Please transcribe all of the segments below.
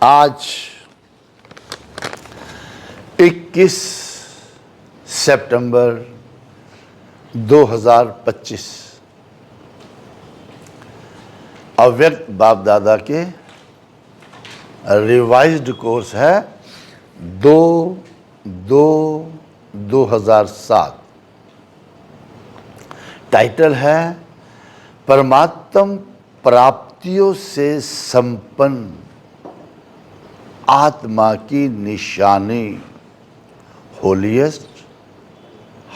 आज 21 सितंबर 2025 अव्यक्त बाप दादा के रिवाइज्ड कोर्स है 2/2/2007। टाइटल है परमात्म प्राप्तियों से संपन्न आत्मा की निशानी, होलीएस्ट,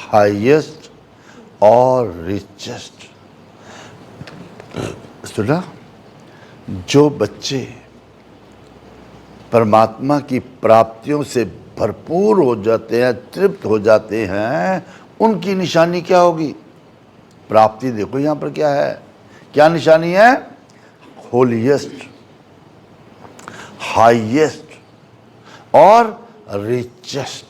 हाईएस्ट और रिचेस्ट। सुना? जो बच्चे परमात्मा की प्राप्तियों से भरपूर हो जाते हैं, तृप्त हो जाते हैं, उनकी निशानी क्या होगी? प्राप्ति देखो यहाँ पर क्या है, क्या निशानी है? होलीएस्ट, हाईएस्ट और रिचेस्ट।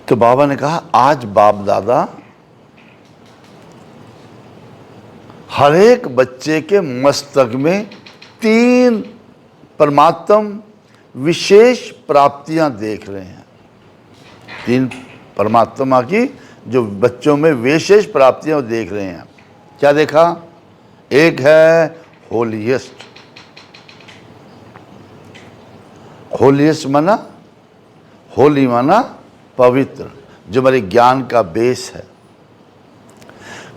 तो बाबा ने कहा आज बाप दादा हर एक बच्चे के मस्तक में 3 परमात्म विशेष प्राप्तियां देख रहे हैं। 3 परमात्मा की जो बच्चों में विशेष प्राप्तियां देख रहे हैं। क्या देखा? एक है होलीएस्ट। होलीएस्ट माना, होली माना पवित्र, जो हमारे ज्ञान का बेस है।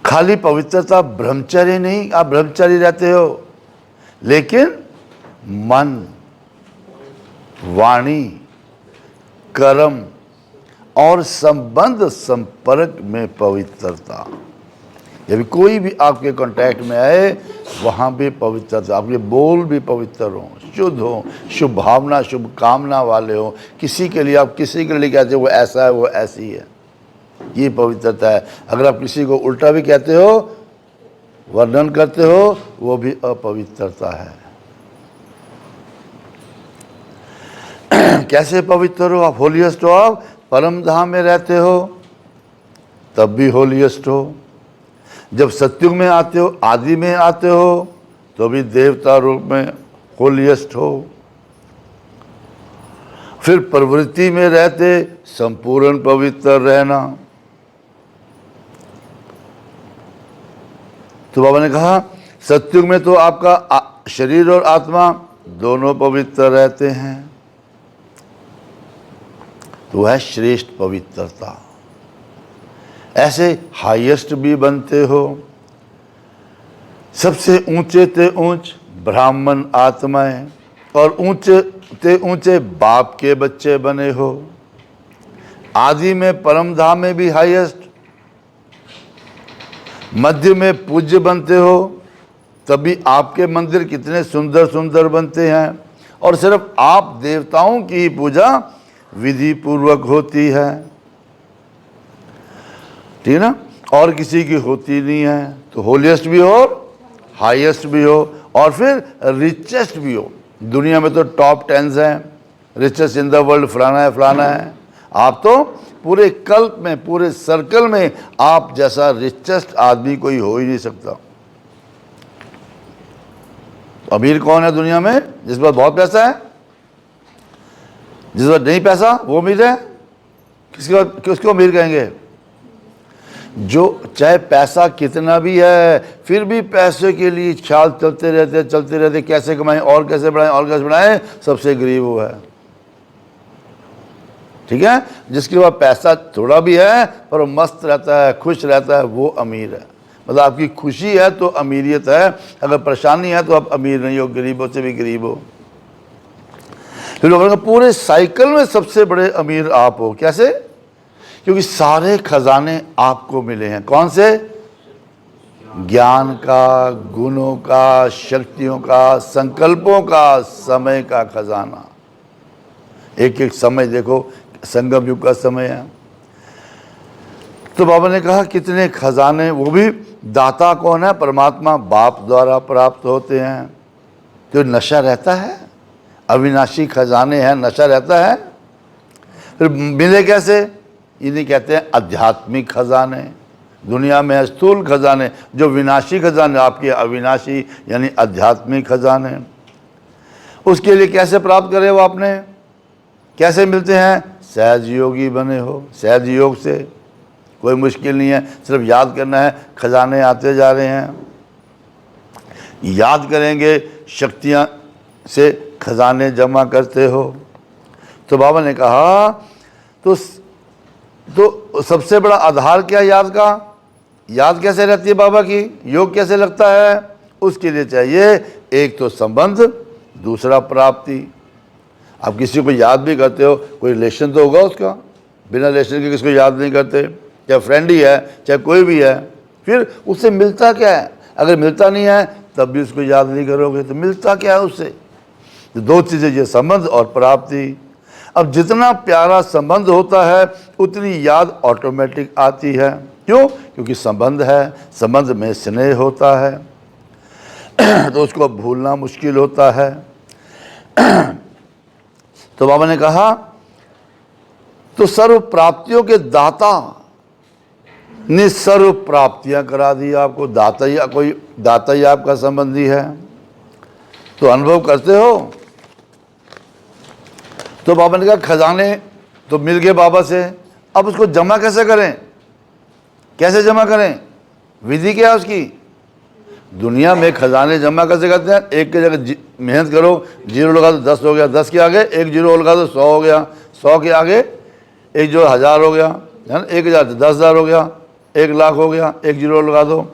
खाली पवित्रता ब्रह्मचर्य नहीं, आप ब्रह्मचारी रहते हो, लेकिन मन, वाणी, कर्म और संबंध संपर्क में पवित्रता। यदि कोई भी आपके कांटेक्ट में आए, वहाँ भी पवित्रता, आपके बोल भी पवित्र हो, शुद्ध हो, शुभ भावना, शुभ कामना वाले हो। किसी के लिए आप किसी के लिए कहते हो वो ऐसा है, वो ऐसी है, ये पवित्रता है। अगर आप किसी को उल्टा भी कहते हो, वर्णन करते हो, वो भी अपवित्रता है। कैसे पवित्र हो आप? होलीएस्ट हो, आप परम धाम में रहते हो तब भी होलीएस्ट हो। जब सत्युग में आते हो, आदि में आते हो, तो भी देवता रूप में होलीएस्ट हो। फिर प्रवृत्ति में रहते संपूर्ण पवित्र रहना। तो बाबा ने कहा सत्युग में तो आपका शरीर और आत्मा दोनों पवित्र रहते हैं, तो वह श्रेष्ठ पवित्रता। ऐसे हाईएस्ट भी बनते हो। सबसे ऊंचे ते ऊंच ब्राह्मण आत्माएं और ऊंचे ते ऊंचे बाप के बच्चे बने हो। आदि में परम धाम में भी हाईएस्ट, मध्य में पूज्य बनते हो, तभी आपके मंदिर कितने सुंदर सुंदर बनते हैं। और सिर्फ आप देवताओं की ही पूजा विधि पूर्वक होती है, ठीक है ना, और किसी की होती नहीं है। तो होलीएस्ट भी हो, हाईएस्ट भी हो, और फिर रिचेस्ट भी हो। दुनिया में तो टॉप 10 हैं, रिचेस्ट इन द वर्ल्ड फलाना है फलाना है। आप तो पूरे कल्प में, पूरे सर्कल में आप जैसा रिचेस्ट आदमी कोई हो ही नहीं सकता। अमीर कौन है दुनिया में? जिस पर बहुत पैसा है। जिस पर नहीं पैसा वो अमीर है। किसको अमीर कहेंगे? जो चाहे पैसा कितना भी है, फिर भी पैसे के लिए ख्याल चलते रहते, कैसे कमाएं और कैसे बढ़ाएं और कैसे बढ़ाएं, सबसे गरीब वो है, ठीक है। जिसके पास पैसा थोड़ा भी है पर वो मस्त रहता है, खुश रहता है, वो अमीर है। मतलब आपकी खुशी है तो अमीरियत है, अगर परेशानी है तो आप अमीर नहीं हो, गरीबों से भी गरीब हो। फिर लोगों का पूरे साइकिल में सबसे बड़े अमीर आप हो। कैसे? क्योंकि सारे खजाने आपको मिले हैं। कौन से? ज्ञान का, गुणों का, शक्तियों का, संकल्पों का, समय का खजाना। एक एक समय देखो, संगम युग का समय है। तो बाबा ने कहा कितने खजाने, वो भी दाता कौन है? परमात्मा बाप द्वारा प्राप्त होते हैं। तो नशा रहता है, अविनाशी खजाने हैं, नशा रहता है। फिर मिले कैसे? इन्हें कहते हैं आध्यात्मिक खजाने। दुनिया में है स्थूल खजाने, जो विनाशी खजाने, आपके अविनाशी यानी आध्यात्मिक खजाने। उसके लिए कैसे प्राप्त करे वो आपने, कैसे मिलते हैं? सहज योगी बने हो, सहज योग से। कोई मुश्किल नहीं है, सिर्फ याद करना है, खजाने आते जा रहे हैं। याद करेंगे, शक्तियाँ से खजाने जमा करते हो। तो बाबा ने कहा तो सबसे बड़ा आधार क्या याद का? याद कैसे रहती है बाबा की, योग कैसे लगता है? उसके लिए चाहिए एक तो संबंध, दूसरा प्राप्ति। आप किसी को याद भी करते हो, कोई रिलेशन तो होगा उसका, बिना रिलेशन के किसको याद नहीं करते, चाहे फ्रेंड ही है चाहे कोई भी है। फिर उससे मिलता क्या है? अगर मिलता नहीं है तब भी उसको याद नहीं करोगे तो मिलता क्या है उससे? तो दो चीज़ें, ये संबंध और प्राप्ति। अब जितना प्यारा संबंध होता है उतनी याद ऑटोमेटिक आती है। क्यों? क्योंकि संबंध है, संबंध में स्नेह होता है तो उसको भूलना मुश्किल होता है। तो बाबा ने कहा तो सर्व प्राप्तियों के दाता ने सर्व प्राप्तियां करा दी आपको। दाता ही आपका संबंधी है, तो अनुभव करते हो। तो बाबा ने कहा खजाने तो मिल गए बाबा से, अब उसको जमा कैसे करें? कैसे जमा करें? विधि क्या है उसकी? दुनिया में खजाने जमा कैसे करते हैं? एक की जगह मेहनत करो, जीरो लगा दो 10 हो गया, 10 के आगे एक जीरो लगा दो 100 हो गया, 100 के आगे एक जो 1000 हो गया, है ना, 1000 तो 10,000 हो गया, 1,00,000 हो गया, एक जीरो लगा दो।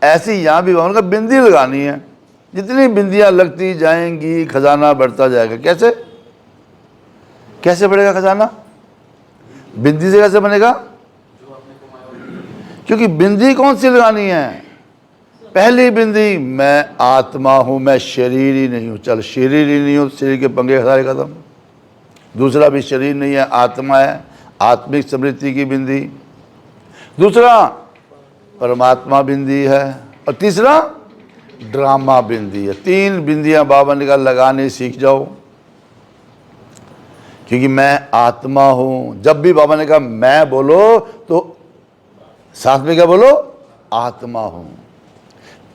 ऐसी यहाँ भी उनका बिंदी लगानी है, जितनी बिंदियाँ लगती जाएंगी खजाना बढ़ता जाएगा। कैसे कैसे बढ़ेगा खजाना? बिंदी से कैसे बनेगा? क्योंकि बिंदी कौन सी लगानी है? पहली बिंदी, मैं आत्मा हूं, मैं शरीर ही नहीं हूं। चल शरीर ही नहीं हूं, शरीर के पंगे सारे खत्म। दूसरा भी शरीर नहीं है, आत्मा है, आत्मिक समृद्धि की बिंदी। दूसरा परमात्मा बिंदी है, और तीसरा ड्रामा बिंदी है। 3 बिंदियां बाबा ने कहा लगाने सीख जाओ, क्योंकि मैं आत्मा हूं। जब भी बाबा ने कहा मैं बोलो तो साथ में क्या बोलो? आत्मा हूं।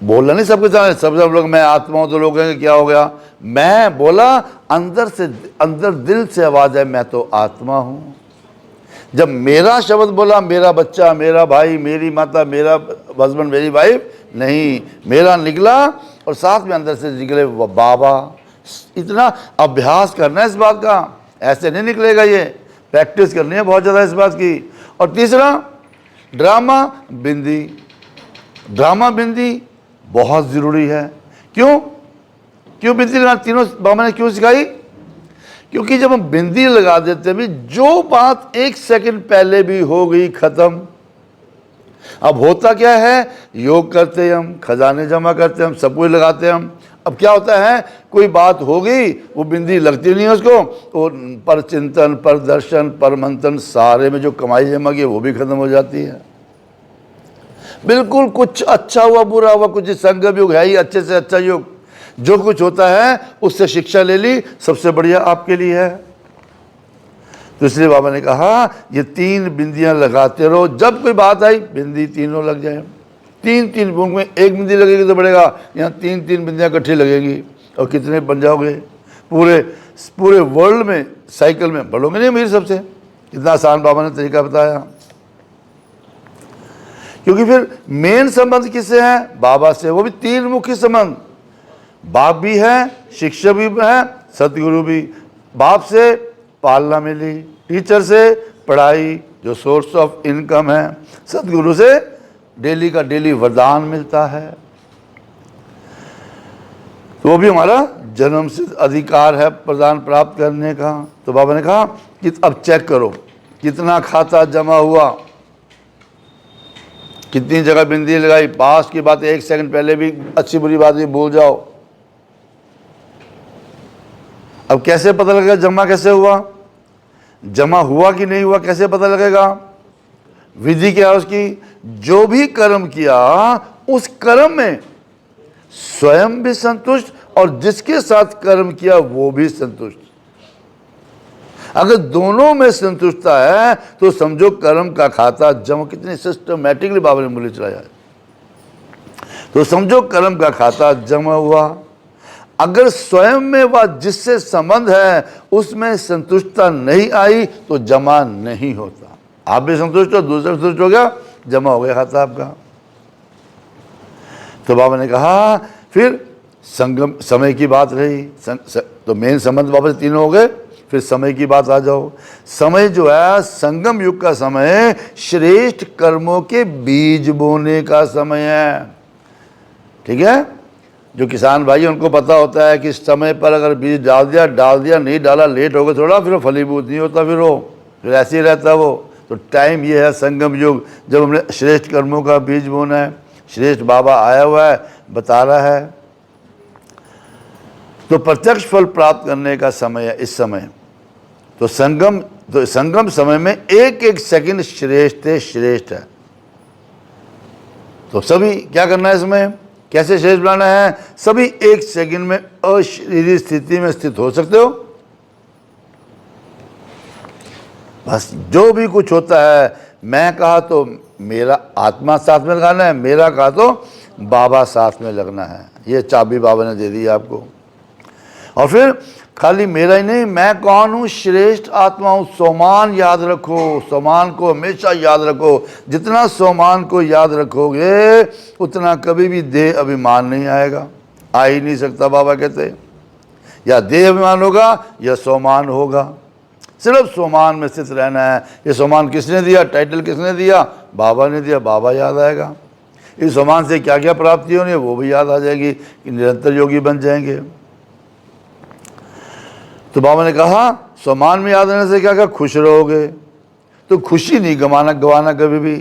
बोलना नहीं सबके सामने, सब लोग मैं आत्मा हूं तो लोग कहेंगे क्या हो गया? मैं बोला, अंदर से, अंदर दिल से आवाज है मैं तो आत्मा हूं। जब मेरा शब्द बोला, मेरा बच्चा, मेरा भाई, मेरी माता, मेरा हस्बैंड, मेरी वाइफ नहीं, मेरा निकला और साथ में अंदर से निकले वो बाबा। इतना अभ्यास करना है इस बात का, ऐसे नहीं निकलेगा, ये प्रैक्टिस करनी है बहुत ज़्यादा इस बात की। और तीसरा ड्रामा बिंदी। ड्रामा बिंदी बहुत ज़रूरी है। क्यों क्यों बिंदी लगाना? तीनों बाबा ने क्यों सिखाई? क्योंकि जब हम बिंदी लगा देते हैं, जो बात 1 सेकंड पहले भी हो गई खत्म। अब होता क्या है? योग करते हैं हम, खजाने जमा करते हैं हम, सब कुछ लगाते हैं हम। अब क्या होता है? कोई बात हो गई, वो बिंदी लगती नहीं है उसको, तो पर चिंतन, पर दर्शन, पर मंथन, सारे में जो कमाई जमा की वो भी खत्म हो जाती है। बिल्कुल कुछ अच्छा हुआ बुरा हुआ, कुछ संगम योग है ही अच्छे से अच्छा योग, जो कुछ होता है उससे शिक्षा ले ली, सबसे बढ़िया आपके लिए है। तो इसलिए बाबा ने कहा ये 3 बिंदियां लगाते रहो, जब कोई बात आई बिंदी तीनों लग जाए। 3 बूंद में 1 बिंदी लगेगी तो बढ़ेगा, यहाँ 3 बिंदियां इकट्ठी लगेगी और कितने बन जाओगे? पूरे वर्ल्ड में साइकिल में बढ़ोगे नहीं अमीर सबसे। इतना आसान बाबा ने तरीका बताया। क्योंकि फिर मेन संबंध किससे है? बाबा से। वो भी 3 मुख्य संबंध, बाप भी है, शिक्षक भी है, सतगुरु भी। बाप से पालना मिली, टीचर से पढ़ाई जो सोर्स ऑफ इनकम है, सतगुरु से डेली का डेली वरदान मिलता है, तो वो भी हमारा जन्म से अधिकार है प्रदान प्राप्त करने का। तो बाबा ने कहा कि अब चेक करो कितना खाता जमा हुआ, कितनी जगह बिंदी लगाई। पास की बात 1 सेकंड पहले भी अच्छी बुरी बात भी भूल जाओ। अब कैसे पता लगेगा जमा कैसे हुआ? जमा हुआ कि नहीं हुआ कैसे पता लगेगा? विधि क्या है उसकी? जो भी कर्म किया उस कर्म में स्वयं भी संतुष्ट और जिसके साथ कर्म किया वो भी संतुष्ट। अगर दोनों में संतुष्टता है तो समझो कर्म का खाता जम, कितनी सिस्टमैटिकली बाबा ने मूल्य चलाया है। तो समझो कर्म का खाता जमा हुआ। अगर स्वयं में वह जिससे संबंध है उसमें संतुष्टता नहीं आई तो जमा नहीं होता। आप भी संतुष्ट हो, दूसरा संतुष्ट हो गया, जमा हो गया खाता आपका। तो बाबा ने कहा फिर संगम समय की बात रही, तो मेन संबंध बाबा से तीनों हो गए। फिर समय की बात आ जाओ। समय जो है संगम युग का समय श्रेष्ठ कर्मों के बीज बोने का समय है। ठीक है, जो किसान भाई उनको पता होता है कि समय पर अगर बीज डाल दिया, नहीं डाला, लेट हो गया थोड़ा, फिर वो फलीभूत नहीं होता, फिर ऐसे ही रहता वो। तो टाइम ये है संगम युग, जब हमने श्रेष्ठ कर्मों का बीज बोना है। श्रेष्ठ बाबा आया हुआ है, बता रहा है। तो प्रत्यक्ष फल प्राप्त करने का समय है इस समय। तो संगम समय में एक एक सेकंड श्रेष्ठ है। तो सभी क्या करना है इसमें, कैसे श्रेष्ठ बनाना है? सभी एक सेकंड में अशरीरी स्थिति में स्थित हो सकते हो। बस जो भी कुछ होता है, मैं कहा तो मेरा आत्मा साथ में लगाना है, मेरा कहा तो बाबा साथ में लगना है। ये चाबी बाबा ने दे दी आपको। और फिर खाली मेरा ही नहीं, मैं कौन हूँ? श्रेष्ठ आत्मा हूँ। सोमान याद रखो, सोमान को हमेशा याद रखो। जितना सोमान को याद रखोगे उतना कभी भी देह अभिमान नहीं आएगा, आ ही नहीं सकता। बाबा कहते या देह अभिमान होगा या सोमान होगा। सिर्फ सोमान में स्थित रहना है। ये सोमान किसने दिया, टाइटल किसने दिया? बाबा ने दिया। बाबा याद आएगा। इस सोमान से क्या क्या प्राप्ति होनी है वो भी याद आ जाएगी कि निरंतर योगी बन जाएंगे। तो बाबा ने कहा सोमान में याद रहने से क्या क्या, खुश रहोगे। तो खुशी नहीं गवाना कभी भी,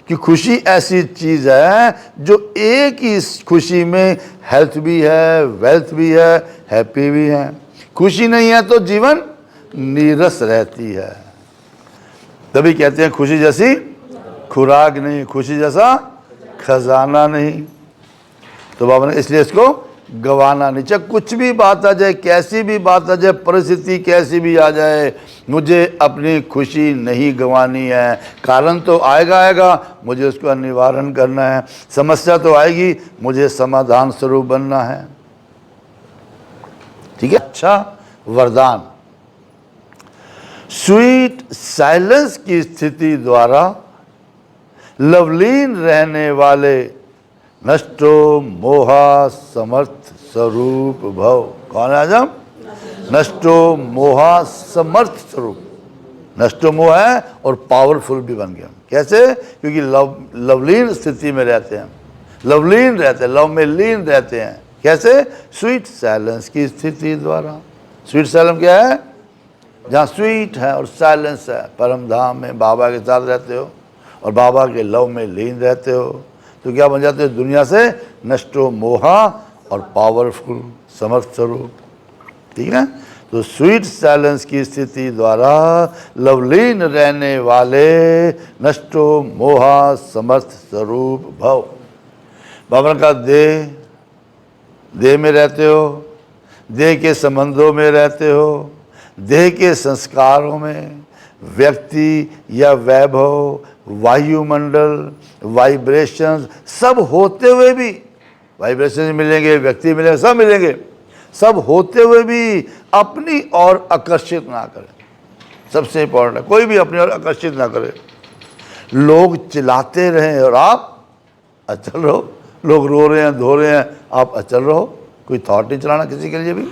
कि खुशी ऐसी चीज़ है जो एक ही खुशी में हेल्थ भी है, वेल्थ भी है, हैप्पी भी है। खुशी नहीं है तो जीवन नीरस रहती है। तभी कहते हैं खुशी जैसी खुराक नहीं, खुशी जैसा खजाना नहीं। तो बाबा ने इसलिए इसको गवाना नहीं। चाहे कुछ भी बात आ जाए, कैसी भी बात आ जाए, परिस्थिति कैसी भी आ जाए, मुझे अपनी खुशी नहीं गंवानी है। कारण तो आएगा, मुझे उसका निवारण करना है। समस्या तो आएगी, मुझे समाधान स्वरूप बनना है। ठीक है, अच्छा वरदान। स्वीट साइलेंस की स्थिति द्वारा लवलीन रहने वाले नष्टो मोहा समर्थ स्वरूप भव। कौन है आजम? नष्टो मोहा समर्थ स्वरूप। नष्टो मोह है और पावरफुल भी बन गया। कैसे? क्योंकि लवलीन स्थिति में रहते हैं, लवलीन रहते हैं, लव में लीन रहते हैं। कैसे? स्वीट साइलेंस की स्थिति द्वारा। स्वीट साइलेंस क्या है? जहाँ स्वीट है और साइलेंस है, परम धाम में बाबा के साथ रहते हो और बाबा के लव में लीन रहते हो, तो क्या बन जाते हो? दुनिया से नष्टो मोहा और पावरफुल समर्थ स्वरूप। ठीक है, तो स्वीट साइलेंस की स्थिति द्वारा लवलीन रहने वाले नष्टो मोहा समर्थ स्वरूप भव। बाबा का देह में रहते हो, देह के संबंधों में रहते हो, देह के संस्कारों में, व्यक्ति या वैभव, वायुमंडल, वाइब्रेशंस सब होते हुए भी, वाइब्रेशंस मिलेंगे, व्यक्ति मिलेंगे, सब मिलेंगे, सब होते हुए भी अपनी ओर आकर्षित ना करें। सबसे इंपॉर्टेंट है, कोई भी अपनी ओर आकर्षित ना करे। लोग चिल्लाते रहें और आप अचल रहो, लोग रो रहे हैं, धो रहे हैं, आप अचल रहो। कोई थॉट नहीं चलाना किसी के लिए भी।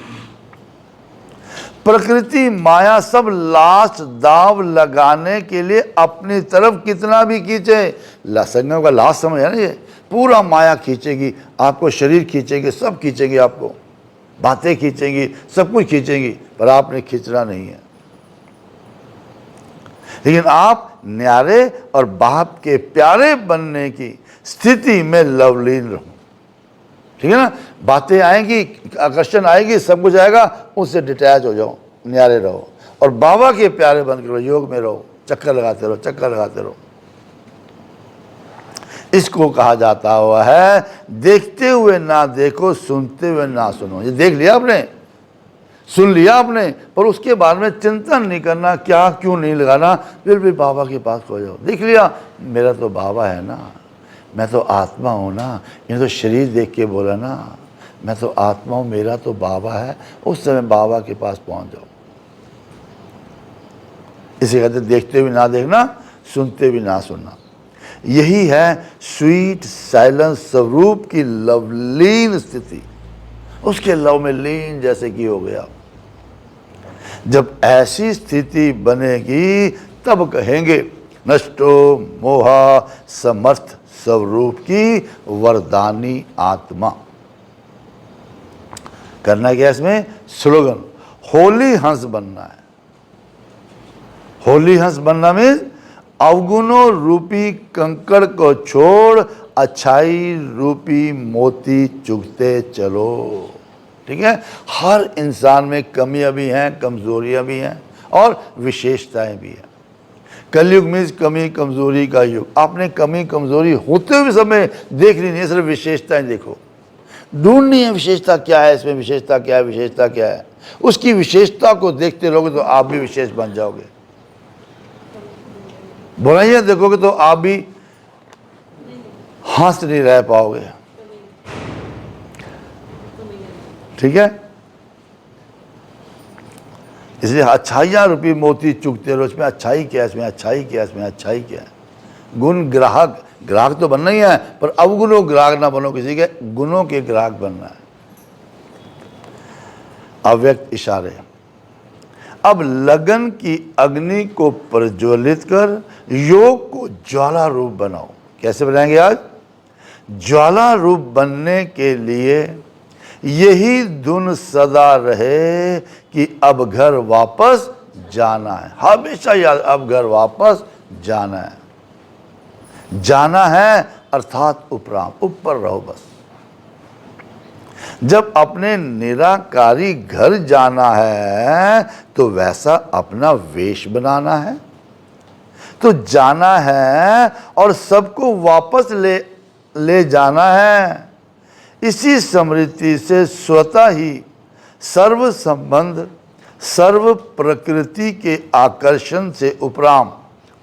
प्रकृति माया सब लास्ट दाव लगाने के लिए अपनी तरफ कितना भी खींचे, संगम का लास्ट समय है ना ये, पूरा माया खींचेगी आपको, शरीर खींचेगी, सब खींचेगी आपको, बातें खींचेंगी, सब कुछ खींचेंगी, पर आपने खींचना नहीं है। लेकिन आप न्यारे और बाप के प्यारे बनने की स्थिति में लवलीन रहो। ठीक है ना, बातें आएंगी, आकर्षण आएगी, सब कुछ आएगा, उससे डिटैच हो जाओ, न्यारे रहो और बाबा के प्यारे बन के रहो, योग में रहो, चक्कर लगाते रहो, चक्कर लगाते रहो। इसको कहा जाता हुआ है देखते हुए ना देखो, सुनते हुए ना सुनो। ये देख लिया आपने, सुन लिया आपने, पर उसके बारे में चिंतन नहीं करना, क्या क्यों नहीं लगाना, फिर भी बाबा के पास खो जाओ। देख लिया मेरा तो बाबा है ना, मैं तो आत्मा हूँ ना, ये तो शरीर देख के बोला ना, मैं तो आत्मा हूँ, मेरा तो बाबा है। उस समय बाबा के पास पहुँच जाओ। इसे कहते देखते भी ना देखना, सुनते भी ना सुनना। यही है स्वीट साइलेंस स्वरूप की लवलीन स्थिति, उसके लव में लीन जैसे कि हो गया। जब ऐसी स्थिति बनेगी तब कहेंगे नष्टो मोहा समर्थ स्वरूप की वरदानी आत्मा। करना क्या इसमें? स्लोगन होली हंस बनना है। होली हंस बनना मीन्स अवगुणों रूपी कंकड़ को छोड़ अच्छाई रूपी मोती चुगते चलो। ठीक है, हर इंसान में कमियां भी हैं, कमजोरियां भी हैं और विशेषताएं भी हैं। कलयुग मीन्स कमी कमजोरी का युग। आपने कमी कमजोरी होते हुए समय देखनी नहीं है, सिर्फ विशेषताएं देखो, ढूंढनी है विशेषता क्या है, इसमें विशेषता क्या है, विशेषता क्या है। उसकी विशेषता को देखते रहोगे तो आप भी विशेष बन जाओगे। बुराइयां देखोगे तो आप भी हंस नहीं रह पाओगे। ठीक है, इसलिए अच्छाइयां रूपी मोती चुगते रहो। इसमें अच्छाई क्या है, इसमें अच्छाई क्या है, इसमें अच्छाई क्या है। गुण ग्राहक, ग्राहक तो बनना ही है, पर अवगुणों ग्राहक ना बनो, किसी के गुणों के ग्राहक बनना है। अव्यक्त इशारे। अब लगन की अग्नि को प्रज्वलित कर योग को ज्वाला रूप बनाओ। कैसे बनाएंगे आज? ज्वाला रूप बनने के लिए यही धुन सदा रहे कि अब घर वापस जाना है। हमेशा याद, अब घर वापस जाना है। जाना है अर्थात उपराम, ऊपर रहो बस। जब अपने निराकारी घर जाना है तो वैसा अपना वेश बनाना है, तो जाना है और सबको वापस ले जाना है। इसी स्मृति से स्वतः ही सर्व संबंध, सर्व प्रकृति के आकर्षण से उपराम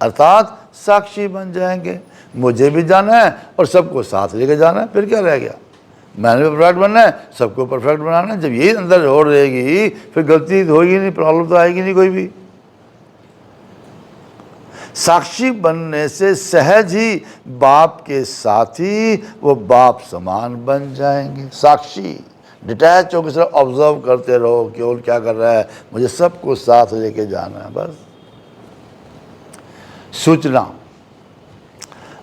अर्थात साक्षी बन जाएंगे। मुझे भी जाना है और सबको साथ लेके जाना है, फिर क्या रह गया? मैंने भी परफेक्ट बनना है, सबको परफेक्ट बनाना है। जब यही अंदर होड़ रहेगी फिर गलती होगी नहीं, प्रॉब्लम तो आएगी नहीं कोई भी। साक्षी बनने से सहज ही बाप के साथी वो बाप समान बन जाएंगे। साक्षी डिटैच होकर सिर्फ ऑब्जर्व करते रहो, केवल क्या कर रहा है, मुझे सबको साथ लेके जाना है बस। सूचना,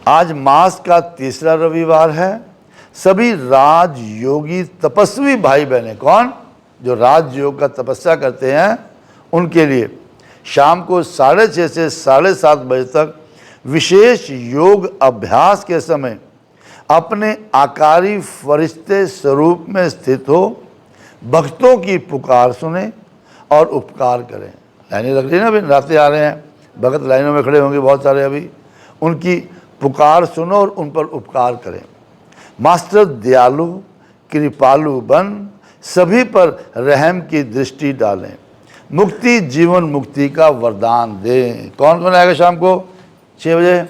आज मास का तीसरा रविवार है। सभी राजयोगी तपस्वी भाई बहनें, कौन? जो राजयोग का तपस्या करते हैं, उनके लिए शाम को 6:30 से 7:30 बजे तक विशेष योग अभ्यास के समय अपने आकारी फरिश्ते स्वरूप में स्थित हो भक्तों की पुकार सुने और उपकार करें। लाइनें लग रही है ना, अभी रास्ते आ रहे हैं, भगत लाइनों में खड़े होंगे बहुत सारे। अभी उनकी पुकार सुनो और उन पर उपकार करें। मास्टर दयालु कृपालु बन सभी पर रहम की दृष्टि डालें, मुक्ति जीवन मुक्ति का वरदान दें। कौन कौन आएगा शाम को 6 बजे?